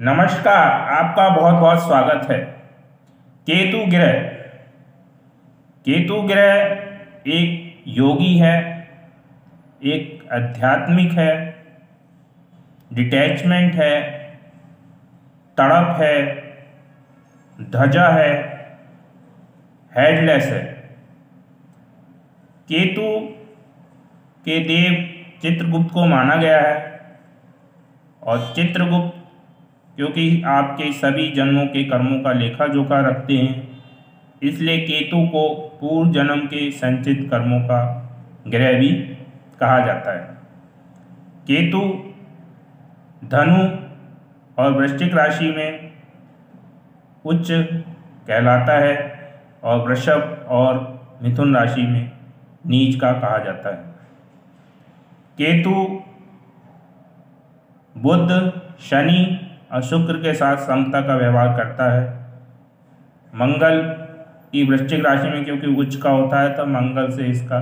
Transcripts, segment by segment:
नमस्कार, आपका बहुत बहुत स्वागत है। केतु ग्रह। केतु ग्रह एक योगी है, एक आध्यात्मिक है, डिटैचमेंट है, तड़प है, ध्वजा है, हेडलेस है। केतु के देव चित्रगुप्त को माना गया है और चित्रगुप्त क्योंकि आपके सभी जन्मों के कर्मों का लेखा जोखा रखते हैं, इसलिए केतु को पूर्व जन्म के संचित कर्मों का ग्रह भी कहा जाता है। केतु धनु और वृश्चिक राशि में उच्च कहलाता है और वृषभ और मिथुन राशि में नीच का कहा जाता है। केतु बुध, शनि और शुक्र के साथ समता का व्यवहार करता है। मंगल की वृश्चिक राशि में क्योंकि उच्च का होता है तो मंगल से इसका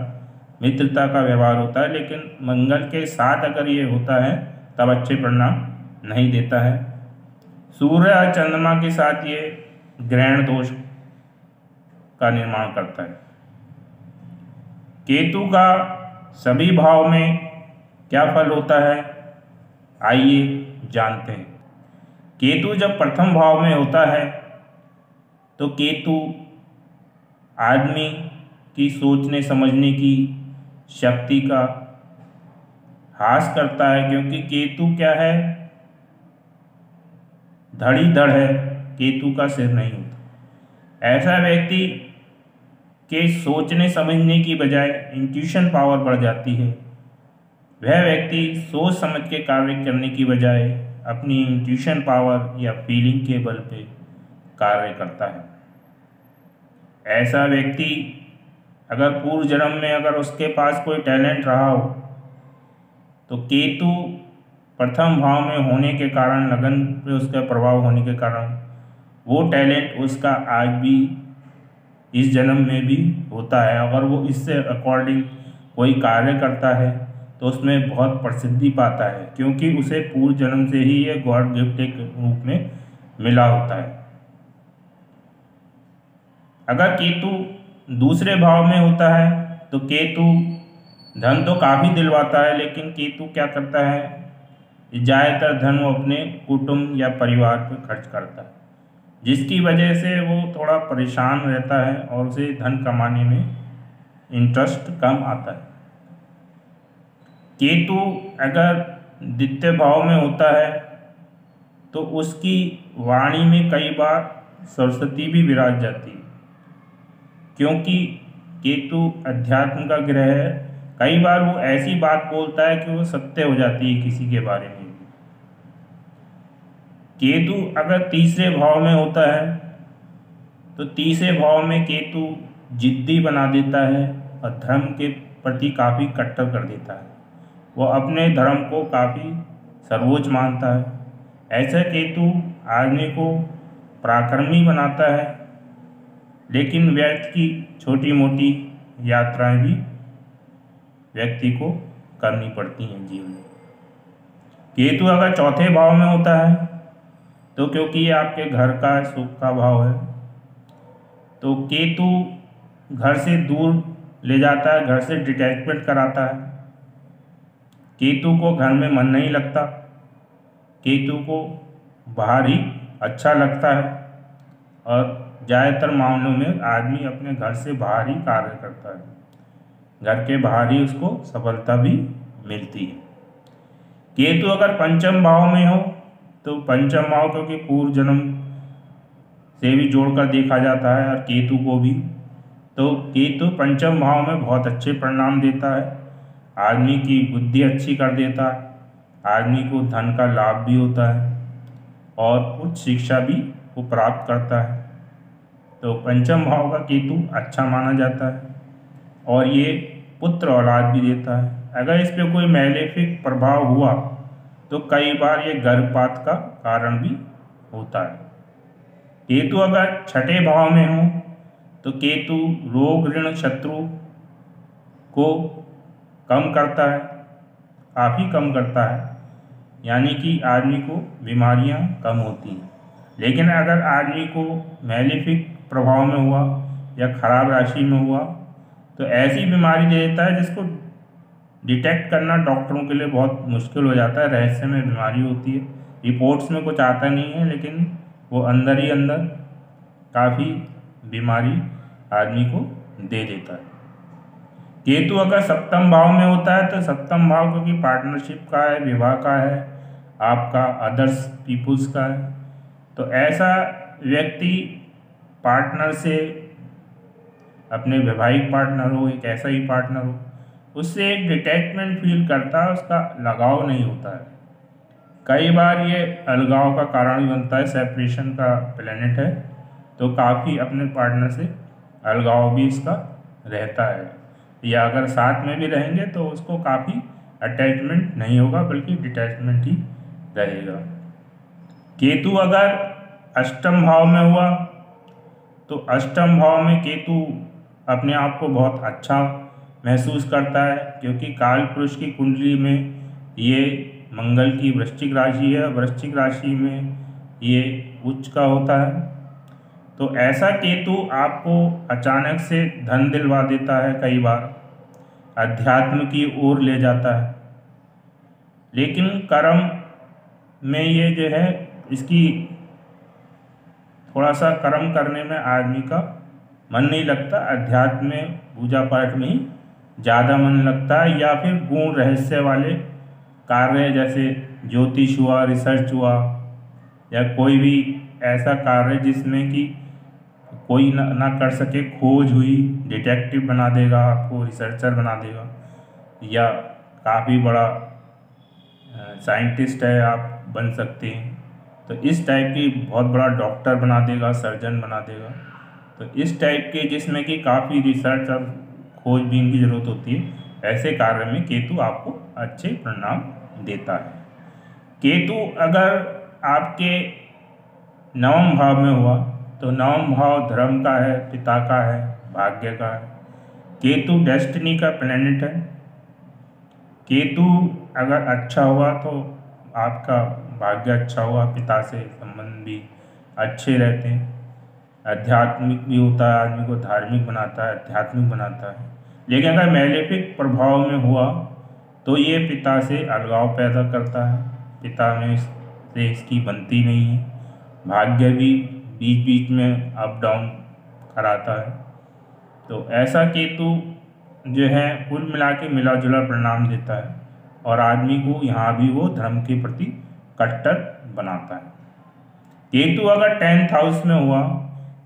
मित्रता का व्यवहार होता है, लेकिन मंगल के साथ अगर ये होता है तब अच्छे परिणाम नहीं देता है। सूर्य और चंद्रमा के साथ ये ग्रहण दोष का निर्माण करता है। केतु का सभी भाव में क्या फल होता है, आइए जानते हैं। केतु जब प्रथम भाव में होता है तो केतु आदमी की सोचने समझने की शक्ति का ह्रास करता है, क्योंकि केतु क्या है, धड़ है, केतु का सिर नहीं होता। ऐसा व्यक्ति के सोचने समझने की बजाय इंट्यूशन पावर बढ़ जाती है। वह व्यक्ति सोच समझ के कार्य करने की बजाय अपनी इंट्यूशन पावर या फीलिंग के बल पे कार्य करता है। ऐसा व्यक्ति अगर पूर्व जन्म में अगर उसके पास कोई टैलेंट रहा हो तो केतु प्रथम भाव में होने के कारण, लगन पे उसका प्रभाव होने के कारण वो टैलेंट उसका आज भी इस जन्म में भी होता है। अगर वो इससे अकॉर्डिंग कोई कार्य करता है तो उसमें बहुत प्रसिद्धि पाता है, क्योंकि उसे पूर्व जन्म से ही ये गॉड गिफ्ट के रूप में मिला होता है। अगर केतु दूसरे भाव में होता है तो केतु धन तो काफ़ी दिलवाता है, लेकिन केतु क्या करता है, ज़्यादातर धन वो अपने कुटुंब या परिवार पर खर्च करता है, जिसकी वजह से वो थोड़ा परेशान रहता है और उसे धन कमाने में इंटरेस्ट कम आता है। केतु अगर द्वितीय भाव में होता है तो उसकी वाणी में कई बार सरस्वती भी विराज जाती है, क्योंकि केतु अध्यात्म का ग्रह है। कई बार वो ऐसी बात बोलता है कि वो सत्य हो जाती है किसी के बारे में। केतु अगर तीसरे भाव में होता है तो तीसरे भाव में केतु जिद्दी बना देता है और धर्म के प्रति काफ़ी कट्टर कर देता है। वो अपने धर्म को काफ़ी सर्वोच्च मानता है। ऐसा केतु आदमी को पराक्रमी बनाता है, लेकिन व्यर्थ की छोटी मोटी यात्राएं भी व्यक्ति को करनी पड़ती हैं जीवन में। केतु अगर चौथे भाव में होता है तो क्योंकि ये आपके घर का सुख का भाव है, तो केतु घर से दूर ले जाता है, घर से डिटैचमेंट कराता है। केतु को घर में मन नहीं लगता, केतु को बाहर ही अच्छा लगता है और ज़्यादातर मामलों में आदमी अपने घर से बाहर ही कार्य करता है। घर के बाहर ही उसको सफलता भी मिलती है। केतु अगर पंचम भाव में हो तो पंचम भाव क्योंकि पूर्व जन्म से भी जोड़कर देखा जाता है और केतु को भी, तो केतु पंचम भाव में बहुत अच्छे परिणाम देता है। आदमी की बुद्धि अच्छी कर देता है, आदमी को धन का लाभ भी होता है और उच्च शिक्षा भी वो प्राप्त करता है। तो पंचम भाव का केतु अच्छा माना जाता है और ये पुत्र औलाद भी देता है। अगर इस पर कोई मैलेफिक प्रभाव हुआ तो कई बार ये गर्भपात का कारण भी होता है। केतु अगर छठे भाव में हो तो केतु रोग, ऋण, शत्रु को कम करता है, काफ़ी कम करता है। यानी कि आदमी को बीमारियां कम होती हैं। लेकिन अगर आदमी को मैलेफिक प्रभाव में हुआ या खराब राशि में हुआ तो ऐसी बीमारी दे देता है जिसको डिटेक्ट करना डॉक्टरों के लिए बहुत मुश्किल हो जाता है। रहस्यमय बीमारी होती है, रिपोर्ट्स में कुछ आता नहीं है, लेकिन वो अंदर ही अंदर काफ़ी बीमारी आदमी को दे देता है। केतु अगर सप्तम भाव में होता है तो सप्तम भाव क्योंकि पार्टनरशिप का है, विवाह का है, आपका अदर्स पीपुल्स का है, तो ऐसा व्यक्ति पार्टनर से, अपने वैवाहिक पार्टनर हो, एक ऐसा ही पार्टनर हो, उससे एक डिटैचमेंट फील करता है, उसका लगाव नहीं होता है। कई बार ये अलगाव का कारण भी बनता है, सेपरेशन का प्लेनेट है तो काफ़ी अपने पार्टनर से अलगाव भी इसका रहता है, या अगर साथ में भी रहेंगे तो उसको काफ़ी अटैचमेंट नहीं होगा बल्कि डिटैचमेंट ही रहेगा। केतु अगर अष्टम भाव में हुआ तो अष्टम भाव में केतु अपने आप को बहुत अच्छा महसूस करता है, क्योंकि काल पुरुष की कुंडली में ये मंगल की वृश्चिक राशि है, वृश्चिक राशि में ये उच्च का होता है। तो ऐसा केतु आपको अचानक से धन दिलवा देता है, कई बार अध्यात्म की ओर ले जाता है, लेकिन कर्म में ये जो है इसकी थोड़ा सा कर्म करने में आदमी का मन नहीं लगता, अध्यात्म में पूजा पाठ में ही ज़्यादा मन लगता है, या फिर गुण रहस्य वाले कार्य जैसे ज्योतिष हुआ, रिसर्च हुआ, या कोई भी ऐसा कार्य जिसमें कि कोई ना कर सके, खोज हुई, डिटेक्टिव बना देगा आपको, रिसर्चर बना देगा, या काफ़ी बड़ा साइंटिस्ट है आप बन सकते हैं, तो इस टाइप की बहुत बड़ा डॉक्टर बना देगा, सर्जन बना देगा। तो इस टाइप के जिसमें कि काफ़ी रिसर्च और खोजबीन की ज़रूरत होती है, ऐसे कार्य में केतु आपको अच्छे परिणाम देता है। केतु अगर आपके नवम भाव में हुआ तो नवम भाव धर्म का है, पिता का है, भाग्य का है। केतु डेस्टिनी का प्लैनेट है। केतु अगर अच्छा हुआ तो आपका भाग्य अच्छा हुआ, पिता से संबंध भी अच्छे रहते हैं, आध्यात्मिक भी होता है, आदमी को धार्मिक बनाता है, आध्यात्मिक बनाता है। लेकिन अगर मैलेफिक प्रभाव में हुआ तो ये पिता से अलगाव पैदा करता है, पिता में से इसकी बनती नहीं है, भाग्य भी बीच बीच में अप डाउन कराता है। तो ऐसा केतु जो है कुल मिला के मिला जुला परिणाम देता है, और आदमी को यहाँ भी वो धर्म के प्रति कट्टर बनाता है। केतु अगर 10th हाउस में हुआ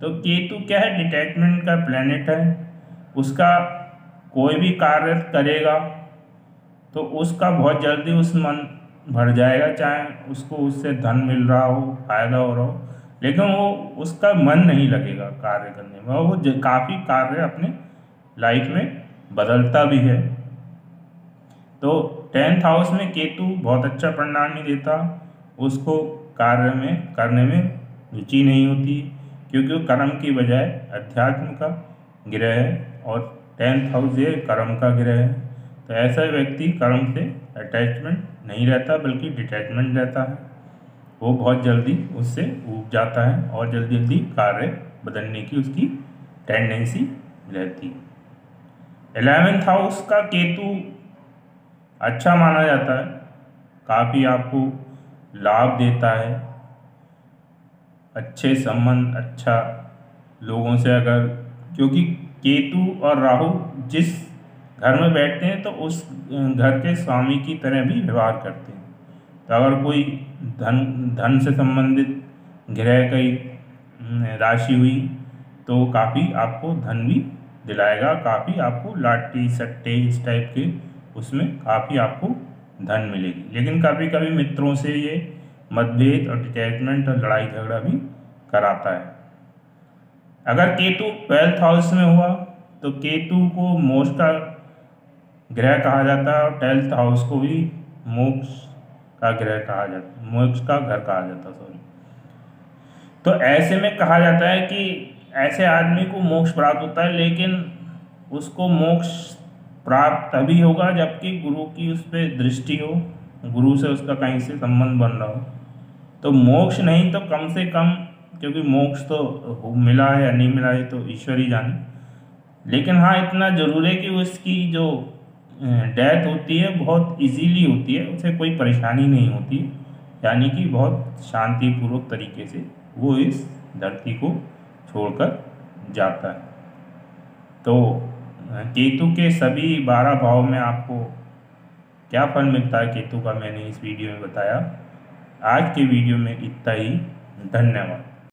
तो केतु क्या है, डिटैचमेंट का प्लैनेट है, उसका कोई भी कार्य करेगा तो उसका बहुत जल्दी उस मन भर जाएगा, चाहे उसको उससे धन मिल रहा हो, फायदा हो रहा हो, लेकिन वो उसका मन नहीं लगेगा कार्य करने में, और वो काफ़ी कार्य अपने लाइफ में बदलता भी है। तो 10th हाउस में केतु बहुत अच्छा परिणाम नहीं देता, उसको कार्य में करने में रुचि नहीं होती, क्योंकि वो कर्म की बजाय अध्यात्म का ग्रह है, और 10th हाउस ये कर्म का ग्रह है। तो ऐसा व्यक्ति कर्म से अटैचमेंट नहीं रहता बल्कि डिटैचमेंट रहता है, वो बहुत जल्दी उससे ऊब जाता है और जल्दी जल्दी कार्य बदलने की उसकी टेंडेंसी रहती है। 11th हाउस का केतु अच्छा माना जाता है, काफ़ी आपको लाभ देता है, अच्छे संबंध, अच्छा लोगों से, अगर क्योंकि केतु और राहु जिस घर में बैठते हैं तो उस घर के स्वामी की तरह भी व्यवहार करते हैं। तो अगर कोई धन से संबंधित ग्रह की राशि हुई तो काफ़ी आपको धन भी दिलाएगा, काफ़ी आपको लाटरी सट्टे इस टाइप के उसमें काफ़ी आपको धन मिलेगी। लेकिन कभी कभी मित्रों से ये मतभेद और डिटैचमेंट और लड़ाई झगड़ा भी कराता है। अगर केतु 12th हाउस में हुआ तो केतु को मोक्ष का ग्रह कहा जाता है, और 12th हाउस को भी मोक्ष का ग्रह कहा जाता, मोक्ष का घर कहा जाता, सॉरी। तो ऐसे में कहा जाता है कि ऐसे आदमी को मोक्ष प्राप्त होता है, लेकिन उसको मोक्ष प्राप्त तभी होगा जबकि गुरु की उस पर दृष्टि हो, गुरु से उसका कहीं से संबंध बन रहा हो, तो मोक्ष नहीं तो कम से कम, क्योंकि मोक्ष तो मिला है या नहीं मिला है तो ईश्वर ही जाने, लेकिन हाँ इतना जरूर है कि उसकी जो डेथ होती है बहुत इजीली होती है, उसे कोई परेशानी नहीं होती, यानी कि बहुत शांतिपूर्वक तरीके से वो इस धरती को छोड़कर जाता है। तो केतु के सभी 12 भाव में आपको क्या फल मिलता है केतु का, मैंने इस वीडियो में बताया। आज के वीडियो में इतना ही। धन्यवाद।